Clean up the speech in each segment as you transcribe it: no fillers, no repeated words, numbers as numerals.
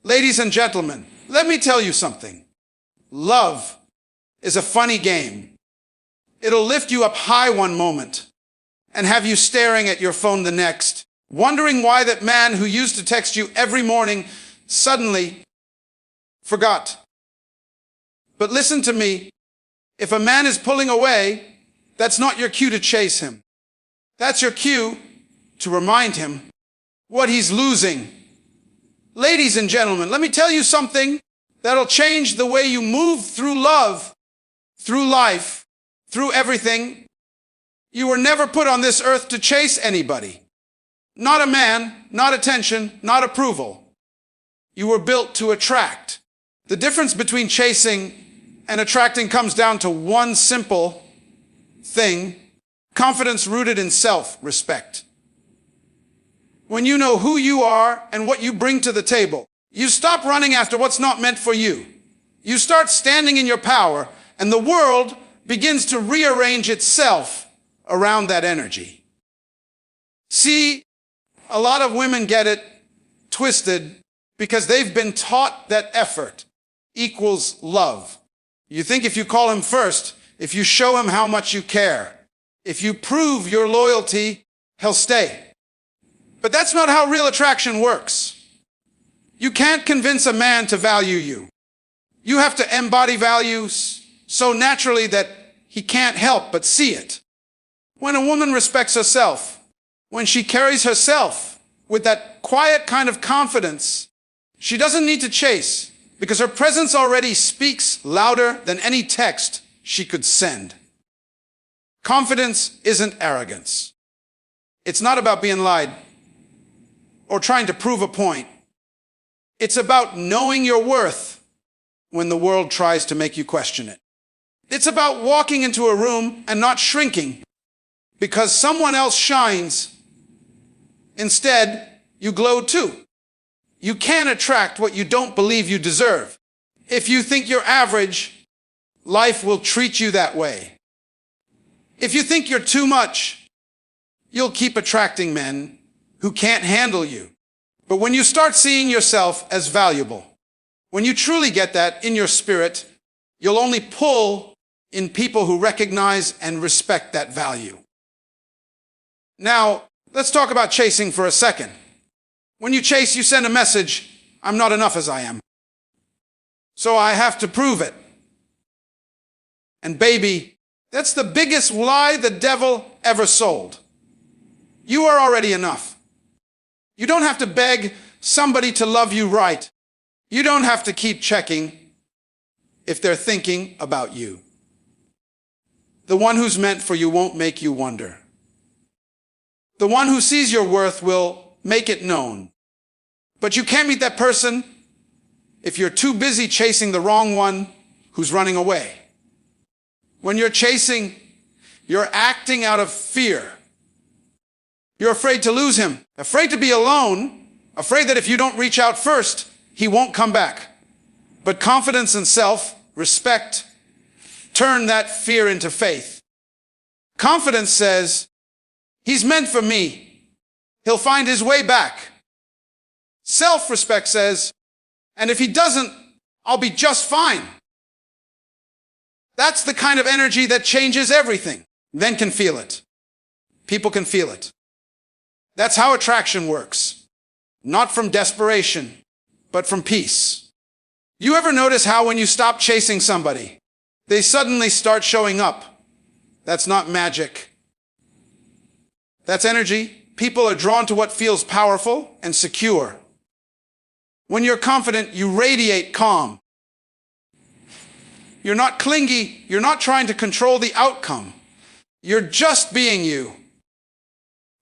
Ladies and gentlemen, let me tell you something. Love is a funny game. It'll lift you up high one moment and have you staring at your phone the next, wondering why that man who used to text you every morning suddenly forgot. But listen to me. If a man is pulling away, that's not your cue to chase him. That's your cue to remind him what he's losing. Ladies and gentlemen, let me tell you something that'll change the way you move through love, through life, through everything. You were never put on this earth to chase anybody. Not a man, not attention, not approval. You were built to attract. The difference between chasing and attracting comes down to one simple thing: confidence rooted in self-respect. When you know who you are and what you bring to the table, you stop running after what's not meant for you. You start standing in your power, and the world begins to rearrange itself around that energy. See, a lot of women get it twisted because they've been taught that effort equals love. You think if you call him first, if you show him how much you care, if you prove your loyalty, he'll stay. But that's not how real attraction works. You can't convince a man to value you. You have to embody values so naturally that he can't help but see it. When a woman respects herself, when she carries herself with that quiet kind of confidence, she doesn't need to chase because her presence already speaks louder than any text she could send. Confidence isn't arrogance. It's not about being lied or trying to prove a point. It's about knowing your worth when the world tries to make you question it. It's about walking into a room and not shrinking because someone else shines. Instead, you glow too. You can't attract what you don't believe you deserve. If you think you're average, life will treat you that way. If you think you're too much, you'll keep attracting men who can't handle you. But when you start seeing yourself as valuable, when you truly get that in your spirit, you'll only pull in people who recognize and respect that value. Now, let's talk about chasing for a second. When you chase, you send a message: I'm not enough as I am, so I have to prove it. And baby, that's the biggest lie the devil ever sold. You are already enough. You don't have to beg somebody to love you right. You don't have to keep checking if they're thinking about you. The one who's meant for you won't make you wonder. The one who sees your worth will make it known. But you can't meet that person if you're too busy chasing the wrong one who's running away. When you're chasing, you're acting out of fear. You're afraid to lose him, afraid to be alone, afraid that if you don't reach out first, he won't come back. But confidence and self-respect turn that fear into faith. Confidence says, he's meant for me. He'll find his way back. Self-respect says, and if he doesn't, I'll be just fine. That's the kind of energy that changes everything. Men can feel it. People can feel it. That's how attraction works. Not from desperation, but from peace. You ever notice how when you stop chasing somebody, they suddenly start showing up? That's not magic. That's energy. People are drawn to what feels powerful and secure. When you're confident, you radiate calm. You're not clingy. You're not trying to control the outcome. You're just being you.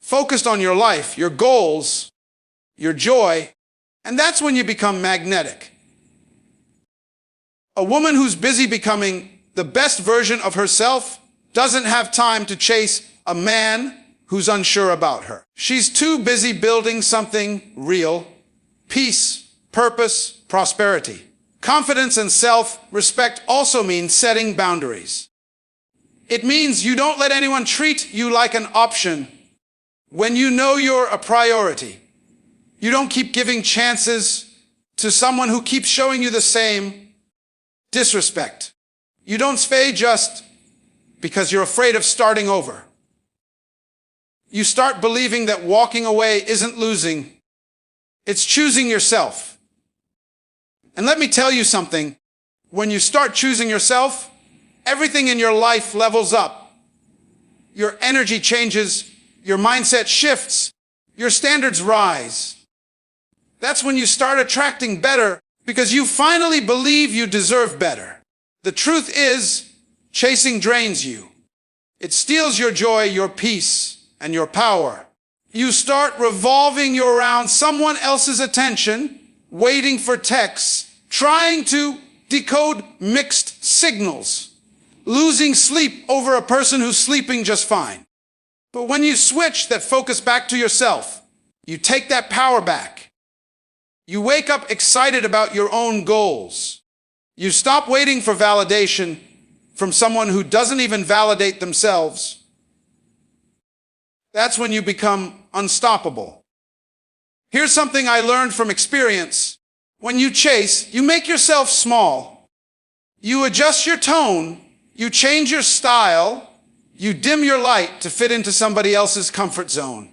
Focused on your life, your goals, your joy, and that's when you become magnetic. A woman who's busy becoming the best version of herself doesn't have time to chase a man who's unsure about her. She's too busy building something real: peace, purpose, prosperity. Confidence and self-respect also mean setting boundaries. It means you don't let anyone treat you like an option when you know you're a priority. You don't keep giving chances to someone who keeps showing you the same disrespect. You don't sway just because you're afraid of starting over. You start believing that walking away isn't losing, it's choosing yourself. And let me tell you something, when you start choosing yourself, everything in your life levels up. Your energy changes, your mindset shifts, your standards rise. That's when you start attracting better because you finally believe you deserve better. The truth is, chasing drains you. It steals your joy, your peace, and your power. You start revolving around someone else's attention, waiting for texts, trying to decode mixed signals, losing sleep over a person who's sleeping just fine. But when you switch that focus back to yourself, you take that power back. You wake up excited about your own goals. You stop waiting for validation from someone who doesn't even validate themselves. That's when you become unstoppable. Here's something I learned from experience. When you chase, you make yourself small. You adjust your tone, you change your style, you dim your light to fit into somebody else's comfort zone.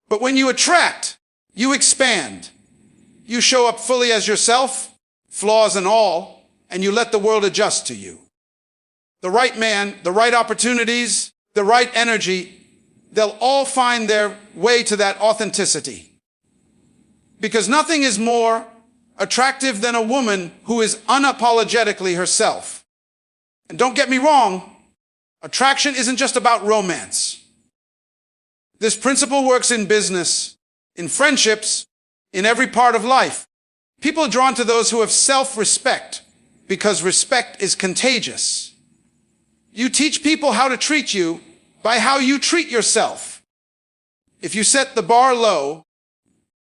But when you attract, you expand. You show up fully as yourself, flaws and all, and you let the world adjust to you. The right man, the right opportunities, the right energy, they'll all find their way to that authenticity. Because nothing is more attractive than a woman who is unapologetically herself. And don't get me wrong, attraction isn't just about romance. This principle works in business, in friendships, in every part of life. People are drawn to those who have self-respect because respect is contagious. You teach people how to treat you by how you treat yourself. If you set the bar low,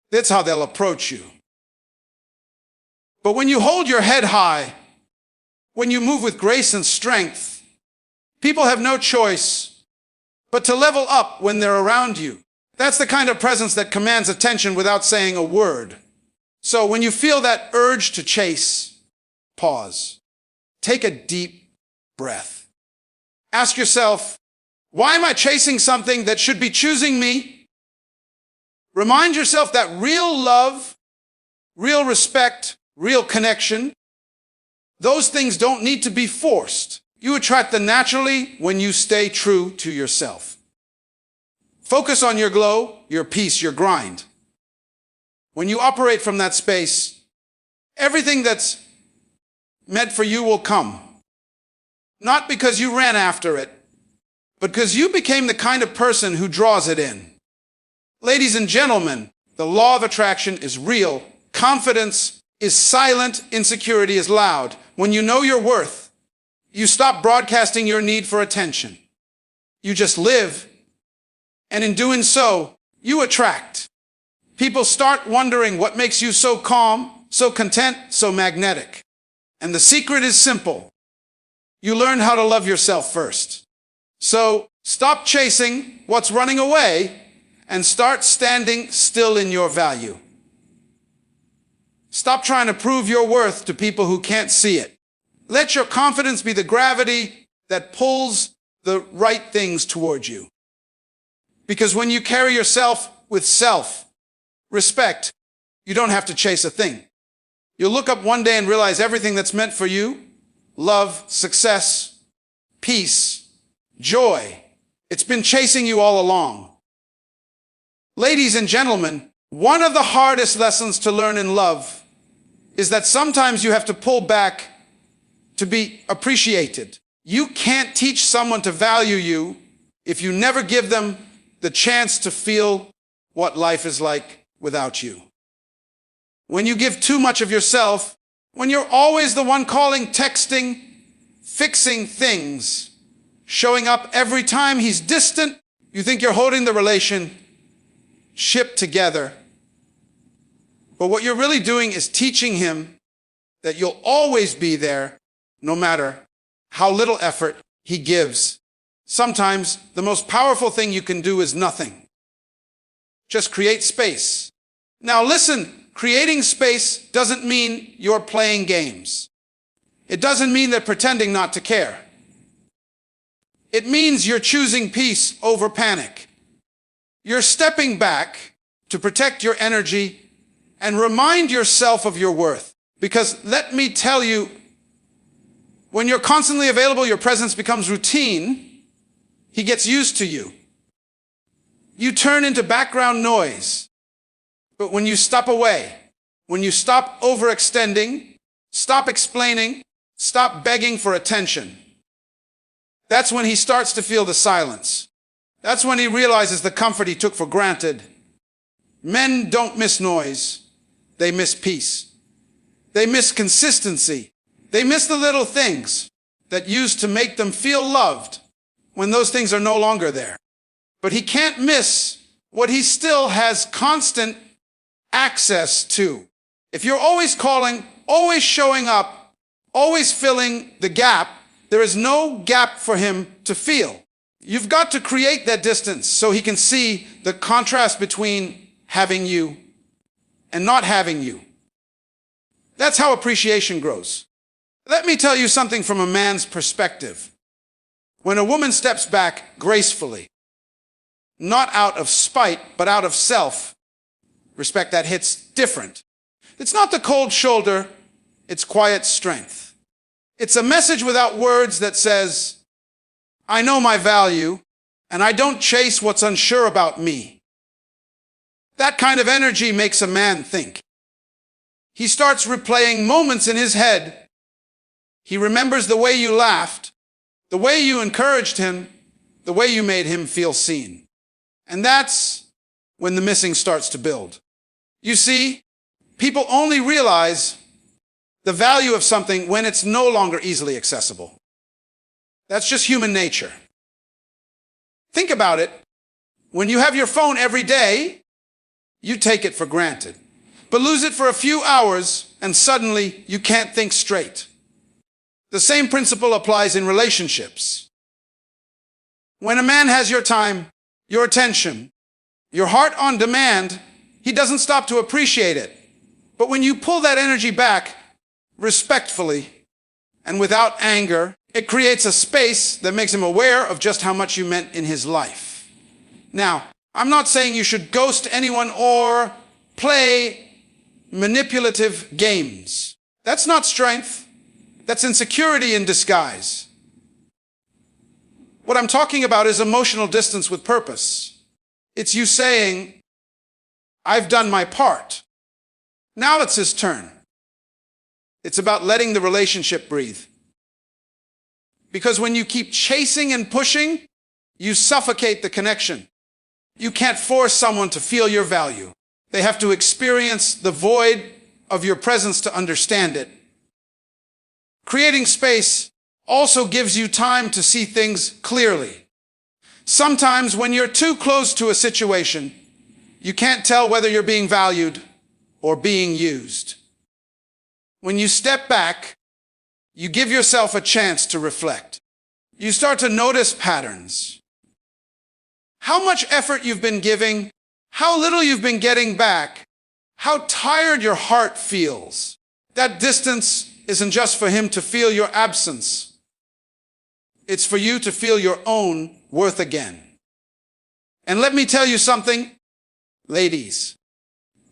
that's how they'll approach you. But when you hold your head high, when you move with grace and strength, people have no choice but to level up when they're around you. That's the kind of presence that commands attention without saying a word. So when you feel that urge to chase, pause. Take a deep breath. Ask yourself, why am I chasing something that should be choosing me? Remind yourself that real love, real respect, real connection, those things don't need to be forced. You attract them naturally when you stay true to yourself. Focus on your glow, your peace, your grind. When you operate from that space, everything that's meant for you will come. Not because you ran after it, but because you became the kind of person who draws it in. Ladies and gentlemen, the law of attraction is real. Confidence is silent. Insecurity is loud. When you know your worth, you stop broadcasting your need for attention. You just live, and in doing so, you attract. People start wondering what makes you so calm, so content, so magnetic. And the secret is simple. You learn how to love yourself first. So stop chasing what's running away and start standing still in your value. Stop trying to prove your worth to people who can't see it. Let your confidence be the gravity that pulls the right things towards you. Because when you carry yourself with self-respect, you don't have to chase a thing. You'll look up one day and realize everything that's meant for you, love, success, peace, joy, it's been chasing you all along. Ladies and gentlemen, one of the hardest lessons to learn in love is that sometimes you have to pull back to be appreciated. You can't teach someone to value you if you never give them the chance to feel what life is like without you. When you give too much of yourself, when you're always the one calling, texting, fixing things, showing up every time he's distant, you think you're holding the relationship together. But what you're really doing is teaching him that you'll always be there no matter how little effort he gives. Sometimes the most powerful thing you can do is nothing. Just create space. Now listen, Creating space doesn't mean you're playing games. It doesn't mean that pretending not to care. It means you're choosing peace over panic. You're stepping back to protect your energy and remind yourself of your worth. Because let me tell you, when you're constantly available, your presence becomes routine. He gets used to you. You turn into background noise. But when you step away, when you stop overextending, stop explaining, stop begging for attention, that's when he starts to feel the silence. That's when he realizes the comfort he took for granted. Men don't miss noise. They miss peace. They miss consistency. They miss the little things that used to make them feel loved when those things are no longer there. But he can't miss what he still has constant access to. If you're always calling, always showing up, always filling the gap, there is no gap for him to feel. You've got to create that distance so he can see the contrast between having you and not having you. That's how appreciation grows. Let me tell you something from a man's perspective. When a woman steps back gracefully, not out of spite, but out of self, respect that hits different. It's not the cold shoulder, it's quiet strength. It's a message without words that says, I know my value, and I don't chase what's unsure about me. That kind of energy makes a man think. He starts replaying moments in his head. He remembers the way you laughed, the way you encouraged him, the way you made him feel seen. And that's when the missing starts to build. You see, people only realize the value of something when it's no longer easily accessible. That's just human nature. Think about it. When you have your phone every day, you take it for granted. But lose it for a few hours, and suddenly you can't think straight. The same principle applies in relationships. When a man has your time, your attention, your heart on demand, he doesn't stop to appreciate it. But when you pull that energy back respectfully and without anger, it creates a space that makes him aware of just how much you meant in his life. Now, I'm not saying you should ghost anyone or play manipulative games. That's not strength. That's insecurity in disguise. What I'm talking about is emotional distance with purpose. It's you saying, I've done my part. Now it's his turn. It's about letting the relationship breathe. Because when you keep chasing and pushing, you suffocate the connection. You can't force someone to feel your value. They have to experience the void of your presence to understand it. Creating space also gives you time to see things clearly. Sometimes when you're too close to a situation, you can't tell whether you're being valued or being used. When you step back, you give yourself a chance to reflect. You start to notice patterns. How much effort you've been giving, how little you've been getting back, how tired your heart feels. That distance isn't just for him to feel your absence. It's for you to feel your own worth again. And let me tell you something, ladies.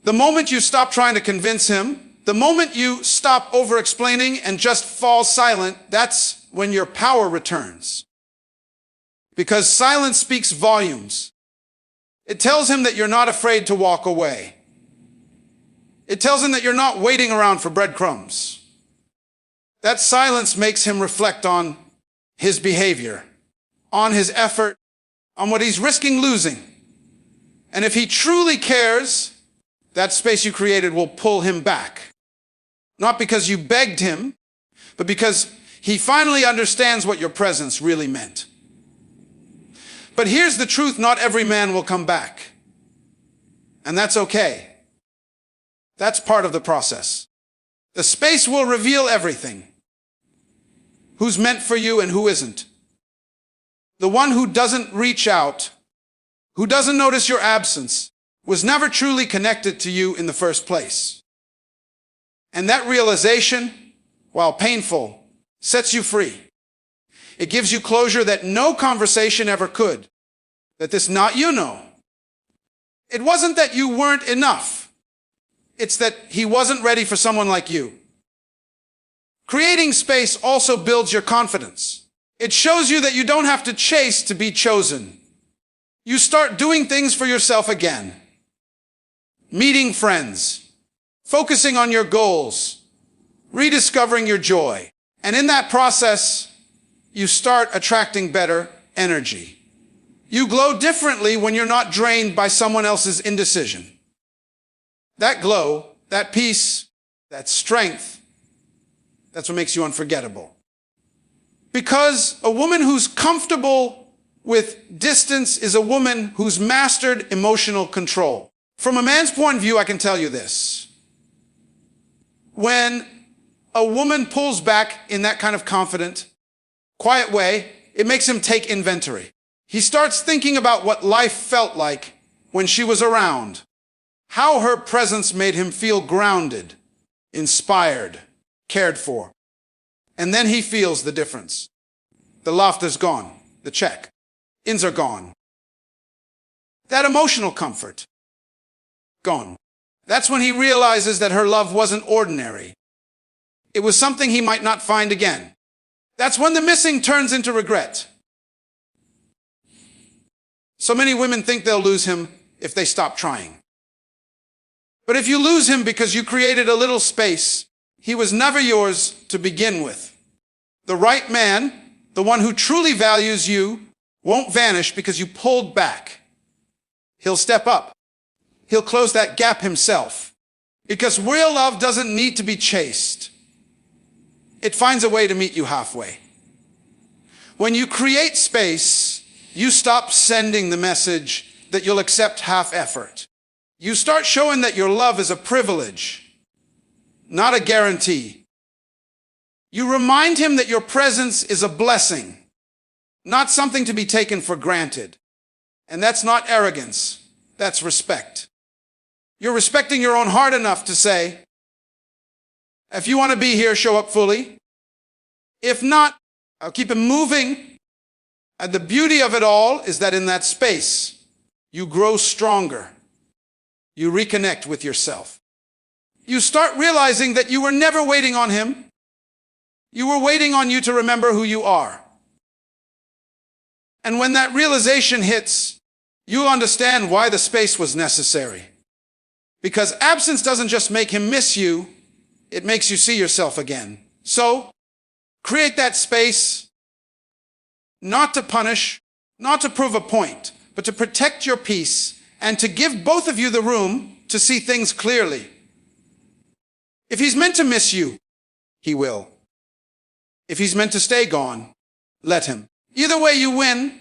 The moment you stop trying to convince him, the moment you stop over-explaining and just fall silent, that's when your power returns. Because silence speaks volumes. It tells him that you're not afraid to walk away. It tells him that you're not waiting around for breadcrumbs. That silence makes him reflect on his behavior, on his effort, on what he's risking losing. And if he truly cares, that space you created will pull him back. Not because you begged him, but because he finally understands what your presence really meant. But here's the truth, not every man will come back. And that's okay. That's part of the process. The space will reveal everything. Who's meant for you and who isn't. The one who doesn't reach out, who doesn't notice your absence, was never truly connected to you in the first place. And that realization, while painful, sets you free. It gives you closure that no conversation ever could. That this not you know. It wasn't that you weren't enough. It's that he wasn't ready for someone like you. Creating space also builds your confidence. It shows you that you don't have to chase to be chosen. You start doing things for yourself again. Meeting friends, focusing on your goals, rediscovering your joy. And in that process, you start attracting better energy. You glow differently when you're not drained by someone else's indecision. That glow, that peace, that strength, that's what makes you unforgettable. Because a woman who's comfortable with distance is a woman who's mastered emotional control. From a man's point of view, I can tell you this. When a woman pulls back in that kind of confident, quiet way, it makes him take inventory. He starts thinking about what life felt like when she was around, how her presence made him feel grounded, inspired, cared for. And then he feels the difference. The laughter's gone, the check, ins are gone. That emotional comfort, gone. That's when he realizes that her love wasn't ordinary. It was something he might not find again. That's when the missing turns into regret. So many women think they'll lose him if they stop trying. But if you lose him because you created a little space, he was never yours to begin with. The right man, the one who truly values you, won't vanish because you pulled back. He'll step up. He'll close that gap himself. Because real love doesn't need to be chased. It finds a way to meet you halfway. When you create space, you stop sending the message that you'll accept half effort. You start showing that your love is a privilege, not a guarantee. You remind him that your presence is a blessing, not something to be taken for granted. And that's not arrogance, that's respect. You're respecting your own heart enough to say, if you want to be here, show up fully. If not, I'll keep it moving. And the beauty of it all is that in that space, you grow stronger. You reconnect with yourself. You start realizing that you were never waiting on him. You were waiting on you to remember who you are. And when that realization hits, you'll understand why the space was necessary. Because absence doesn't just make him miss you, it makes you see yourself again. So, create that space, not to punish, not to prove a point, but to protect your peace and to give both of you the room to see things clearly. If he's meant to miss you, he will. If he's meant to stay gone, let him. Either way you win,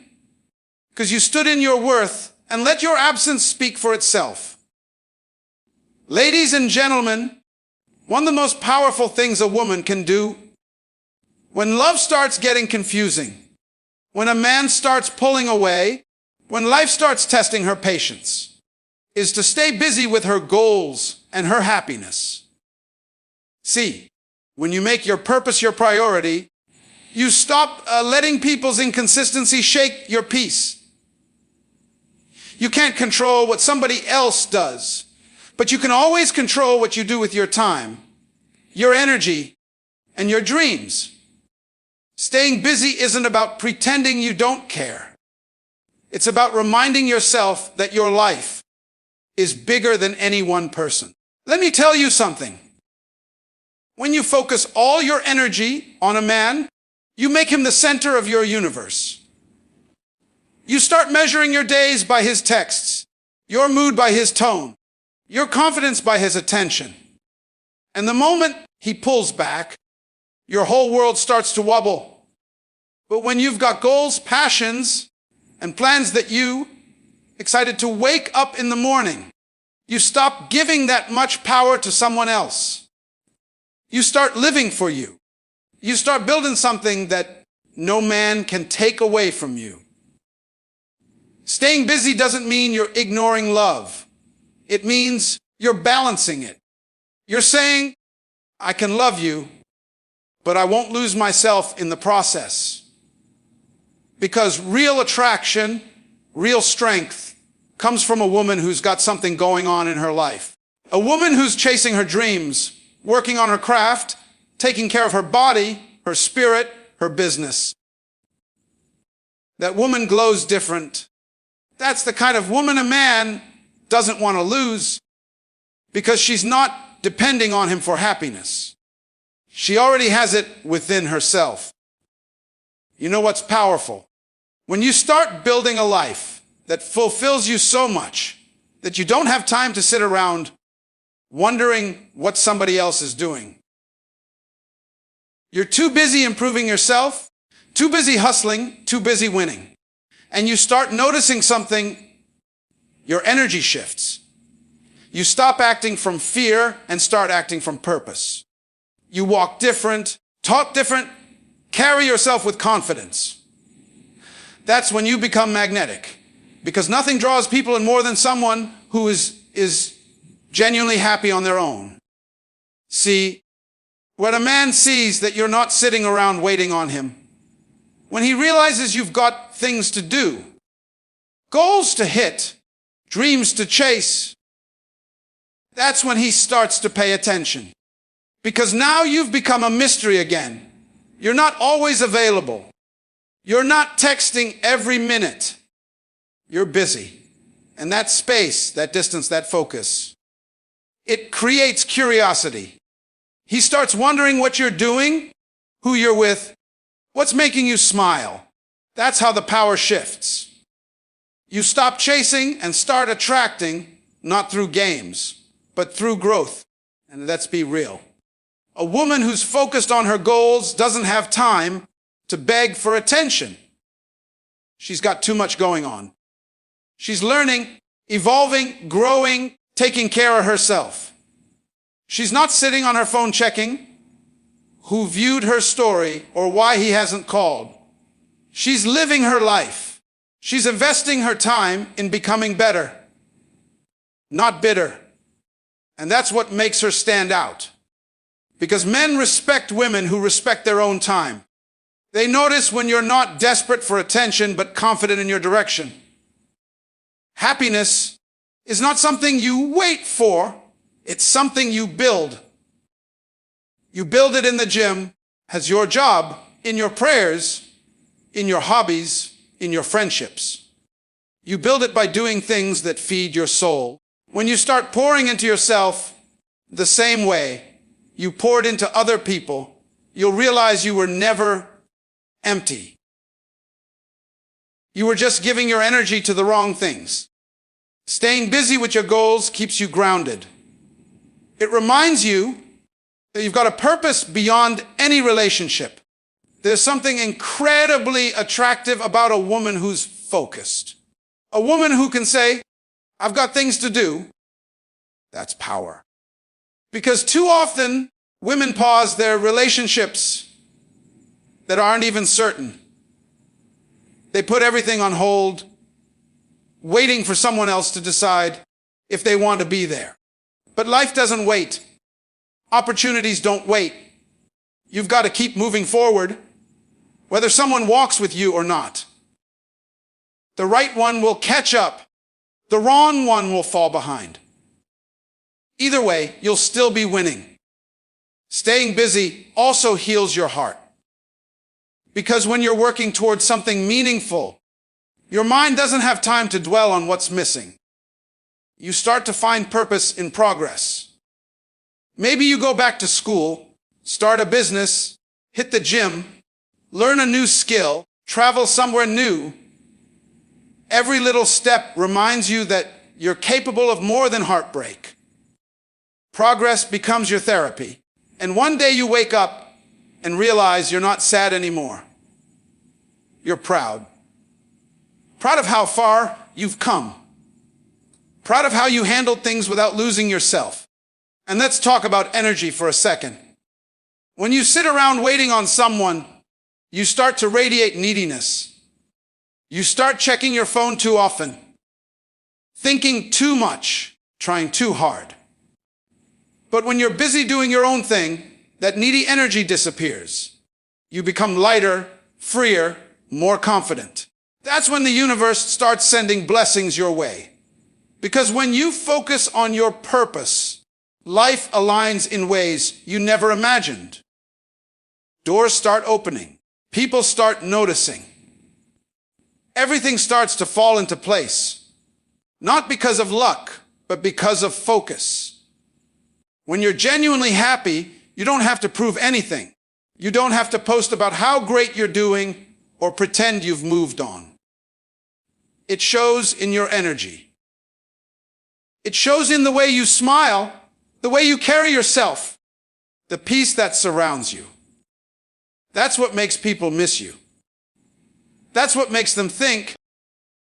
because you stood in your worth and let your absence speak for itself. Ladies and gentlemen, one of the most powerful things a woman can do when love starts getting confusing, when a man starts pulling away, when life starts testing her patience, is to stay busy with her goals and her happiness. See, when you make your purpose your priority, you stop letting people's inconsistency shake your peace. You can't control what somebody else does, but you can always control what you do with your time, your energy, and your dreams. Staying busy isn't about pretending you don't care. It's about reminding yourself that your life is bigger than any one person. Let me tell you something. When you focus all your energy on a man, you make him the center of your universe. You start measuring your days by his texts, your mood by his tone, your confidence by his attention. And the moment he pulls back, your whole world starts to wobble. But when you've got goals, passions, and plans that you, excited to wake up in the morning, you stop giving that much power to someone else. You start living for you. You start building something that no man can take away from you. Staying busy doesn't mean you're ignoring love. It means you're balancing it. You're saying, I can love you, but I won't lose myself in the process. Because real attraction, real strength, comes from a woman who's got something going on in her life. A woman who's chasing her dreams, working on her craft, taking care of her body, her spirit, her business. That woman glows different. That's the kind of woman a man doesn't want to lose, because she's not depending on him for happiness. She already has it within herself. You know what's powerful? When you start building a life that fulfills you so much that you don't have time to sit around wondering what somebody else is doing. You're too busy improving yourself, too busy hustling, too busy winning. And you start noticing something, your energy shifts. You stop acting from fear and start acting from purpose. You walk different, talk different, carry yourself with confidence. That's when you become magnetic, because nothing draws people in more than someone who is genuinely happy on their own. See, when a man sees that you're not sitting around waiting on him, when he realizes you've got things to do, goals to hit, dreams to chase, that's when he starts to pay attention. Because now you've become a mystery again. You're not always available. You're not texting every minute. You're busy. And that space, that distance, that focus, it creates curiosity. He starts wondering what you're doing, who you're with, what's making you smile. That's how the power shifts. You stop chasing and start attracting, not through games, but through growth. And let's be real. A woman who's focused on her goals doesn't have time to beg for attention. She's got too much going on. She's learning, evolving, growing, taking care of herself. She's not sitting on her phone checking who viewed her story or why he hasn't called. She's living her life. She's investing her time in becoming better, not bitter. And that's what makes her stand out. Because men respect women who respect their own time. They notice when you're not desperate for attention, but confident in your direction. Happiness is not something you wait for. It's something you build. You build it in the gym as your job, in your prayers, in your hobbies, in your friendships. You build it by doing things that feed your soul. When you start pouring into yourself the same way you poured into other people, you'll realize you were never empty. You were just giving your energy to the wrong things. Staying busy with your goals keeps you grounded. It reminds you that you've got a purpose beyond any relationship. There's something incredibly attractive about a woman who's focused. A woman who can say, I've got things to do. That's power. Because too often, women pause their relationships that aren't even certain. They put everything on hold, waiting for someone else to decide if they want to be there. But life doesn't wait. Opportunities don't wait. You've got to keep moving forward, whether someone walks with you or not. The right one will catch up. The wrong one will fall behind. Either way, you'll still be winning. Staying busy also heals your heart. Because when you're working towards something meaningful, your mind doesn't have time to dwell on what's missing. You start to find purpose in progress. Maybe you go back to school, start a business, hit the gym, learn a new skill, travel somewhere new. Every little step reminds you that you're capable of more than heartbreak. Progress becomes your therapy. And one day you wake up and realize you're not sad anymore. You're proud. Proud of how far you've come. Proud of how you handled things without losing yourself. And let's talk about energy for a second. When you sit around waiting on someone, you start to radiate neediness. You start checking your phone too often, thinking too much, trying too hard. But when you're busy doing your own thing, that needy energy disappears. You become lighter, freer, more confident. That's when the universe starts sending blessings your way. Because when you focus on your purpose, life aligns in ways you never imagined. Doors start opening. People start noticing. Everything starts to fall into place. Not because of luck, but because of focus. When you're genuinely happy, you don't have to prove anything. You don't have to post about how great you're doing or pretend you've moved on. It shows in your energy. It shows in the way you smile, the way you carry yourself, the peace that surrounds you. That's what makes people miss you. That's what makes them think